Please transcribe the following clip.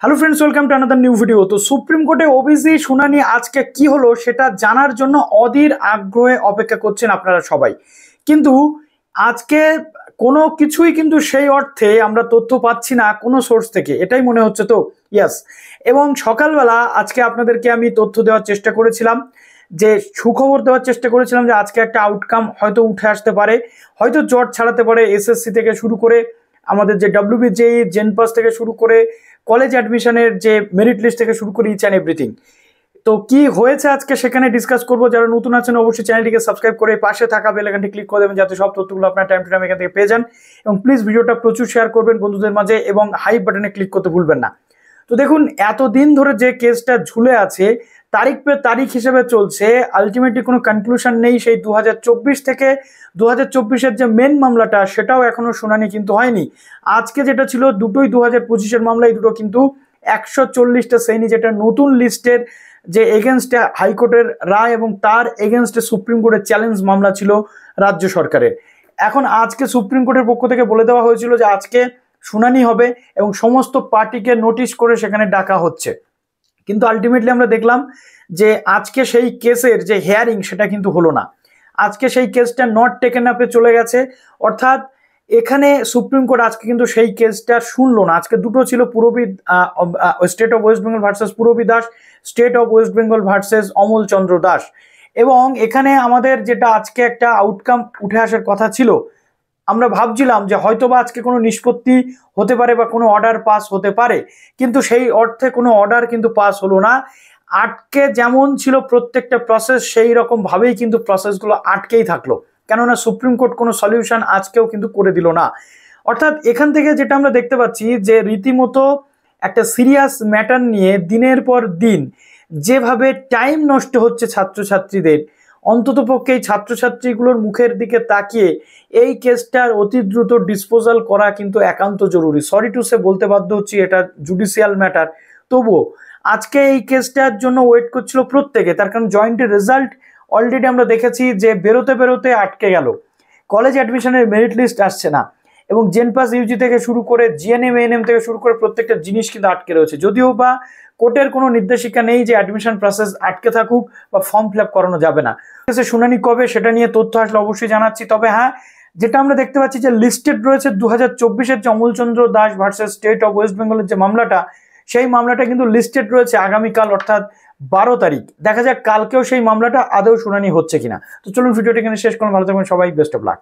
Hello friends, welcome to another new video. তো supreme কোর্টে OBC শুনানি আজকে কি হলো সেটা জানার জন্য অধীর আগ্রহে অপেক্ষা করছেন আপনারা সবাই। কিন্তু আজকে কোনো কিছুই কিন্তু সেই অর্থে আমরা তথ্য পাচ্ছি না কোনো সোর্স থেকে, এটাই মনে হচ্ছে। তো ইয়াস, এবং সকালবেলা আজকে আপনাদেরকে আমি তথ্য দেওয়ার চেষ্টা করেছিলাম, যে সুখবর দেওয়ার চেষ্টা করেছিলাম যে আজকে একটা আউটকাম হয়তো উঠে আসতে পারে, হয়তো জট ছাড়াতে পারে এসএসসি থেকে শুরু করে আমাদের যে ডব্লিউবিজেই, জেনপাস থেকে শুরু করে কলেজ অ্যাডমিশনের যে মেরিট লিস্ট থেকে শুরু করে ইচ অ্যান্ড এভরিথিং। তো কি হয়েছে আজকে সেখানে ডিসকাস করবো। যারা নতুন আছেন অবশ্যই চ্যানেলটিকে সাবস্ক্রাইব করে পাশে থাকা বেল আইকনটি ক্লিক করে দেবেন, যাতে সব তথ্যগুলো আপনার টাইম টু টাইম এখান থেকে পেয়ে যান। এবং প্লিজ ভিডিওটা প্রচুর শেয়ার করবেন বন্ধুদের মাঝে এবং হাইপ বাটনে ক্লিক করতে ভুলবেন না। তো দেখুন, এতদিন ধরে যে কেসটা ঝুলে আছে, তারিখ পে তারিখ হিসেবে চলছে, আলটিমেটলি কোনো কনক্লুশন নেই। সেই 2024 থেকে 2024-এর যে মেন মামলাটা সেটাও এখনো শুনানি কিন্তু হয়নি। আজকে যেটা ছিল দুটোই 2025-এর মামলা, এই দুটো কিন্তু 140টা শ্রেণী, যেটা নতুন লিস্টের যে এগেনস্টে হাইকোর্টের রায় এবং তার এগেনস্টে সুপ্রিম কোর্টের চ্যালেঞ্জ মামলা ছিল রাজ্য সরকারের। এখন আজকে সুপ্রিম কোর্টের পক্ষ থেকে বলে দেওয়া হয়েছিল যে আজকে শুনানি হবে এবং সমস্ত পার্টিকে নোটিশ করে সেখানে ডাকা হচ্ছে। কিন্তু আলটিমেটলি আমরা দেখলাম যে আজকে সেই কেসের যে হিয়ারিং সেটা কিন্তু হলো না। আজকে সেই কেসটা নট টেকেন আপে চলে গেছে, অর্থাৎ এখানে সুপ্রিম কোর্ট আজকে কিন্তু সেই কেসটা শুনলো না। আজকে দুটো ছিল, Purabi state of West Bengal versus Purabi Das, state of West Bengal versus Amal Chandra Das. এবং এখানে আমাদের যেটা আজকে একটা আউটকাম উঠে আসার কথা ছিল, আমরা ভাবছিলাম যে হয়তোবা আজকে কোনো নিষ্পত্তি হতে পারে বা কোনো অর্ডার পাস হতে পারে, কিন্তু সেই অর্থে কোনো অর্ডার কিন্তু পাস হলো না। আটকে যেমন ছিল প্রত্যেকটা প্রসেস, সেই রকম ভাবেই কিন্তু প্রসেসগুলো আটকেই থাকলো, কেননা সুপ্রিম কোর্ট কোনো সলিউশন আজকেও কিন্তু করে দিল না। অর্থাৎ এখান থেকে যেটা আমরা দেখতে পাচ্ছি যে রীতিমতো একটা সিরিয়াস ম্যাটার নিয়ে দিনের পর দিন যেভাবে টাইম নষ্ট হচ্ছে ছাত্রছাত্রীদের, অন্ততপক্ষে এই ছাত্রছাত্রীগুলোর মুখের দিকে তাকিয়ে এই কেসটার অতি দ্রুত ডিসপোজাল করা কিন্তু একান্ত জরুরি। সরি টু সে বলতে বাধ্য হচ্ছি, এটা জুডিশিয়াল ম্যাটার, তবুও আজকে এই কেসটার জন্য ওয়েট করছিল প্রত্যেকে। তার কারণ জয়েন্টের রেজাল্ট অলরেডি আমরা দেখেছি যে বেরোতে বেরোতে আটকে গেল, কলেজ অ্যাডমিশনের মেরিট লিস্ট আসছে না, এবং জেনপাস ইউজি থেকে শুরু করে জিএনএম এএনএম থেকে শুরু করে প্রত্যেকটা জিনিস কিন্তু আটকে রয়েছে। যদিও বা কোর্টের কোনো নির্দেশিকা নেই যে অ্যাডমিশন প্রসেস আটকে থাকুক বা ফর্ম ফিল আপ করানো যাবে না। শুনানি কবে সেটা নিয়ে তথ্য আসলে অবশ্যই জানাচ্ছি। তবে হ্যাঁ, যেটা আমরা দেখতে পাচ্ছি যে লিস্টেড রয়েছে 2024-এর যে Amalchandra Das versus state of West বেঙ্গলের যে মামলাটা, সেই মামলাটা কিন্তু লিস্টেড রয়েছে আগামীকাল, অর্থাৎ 12 তারিখ। দেখা যাক কালকেও সেই মামলাটা আদৌ শুনানি হচ্ছে কিনা। তো চলুন ভিডিওটা এখানে শেষ করুন। ভালো থাকবেন সবাই, বেস্ট অফ লাক।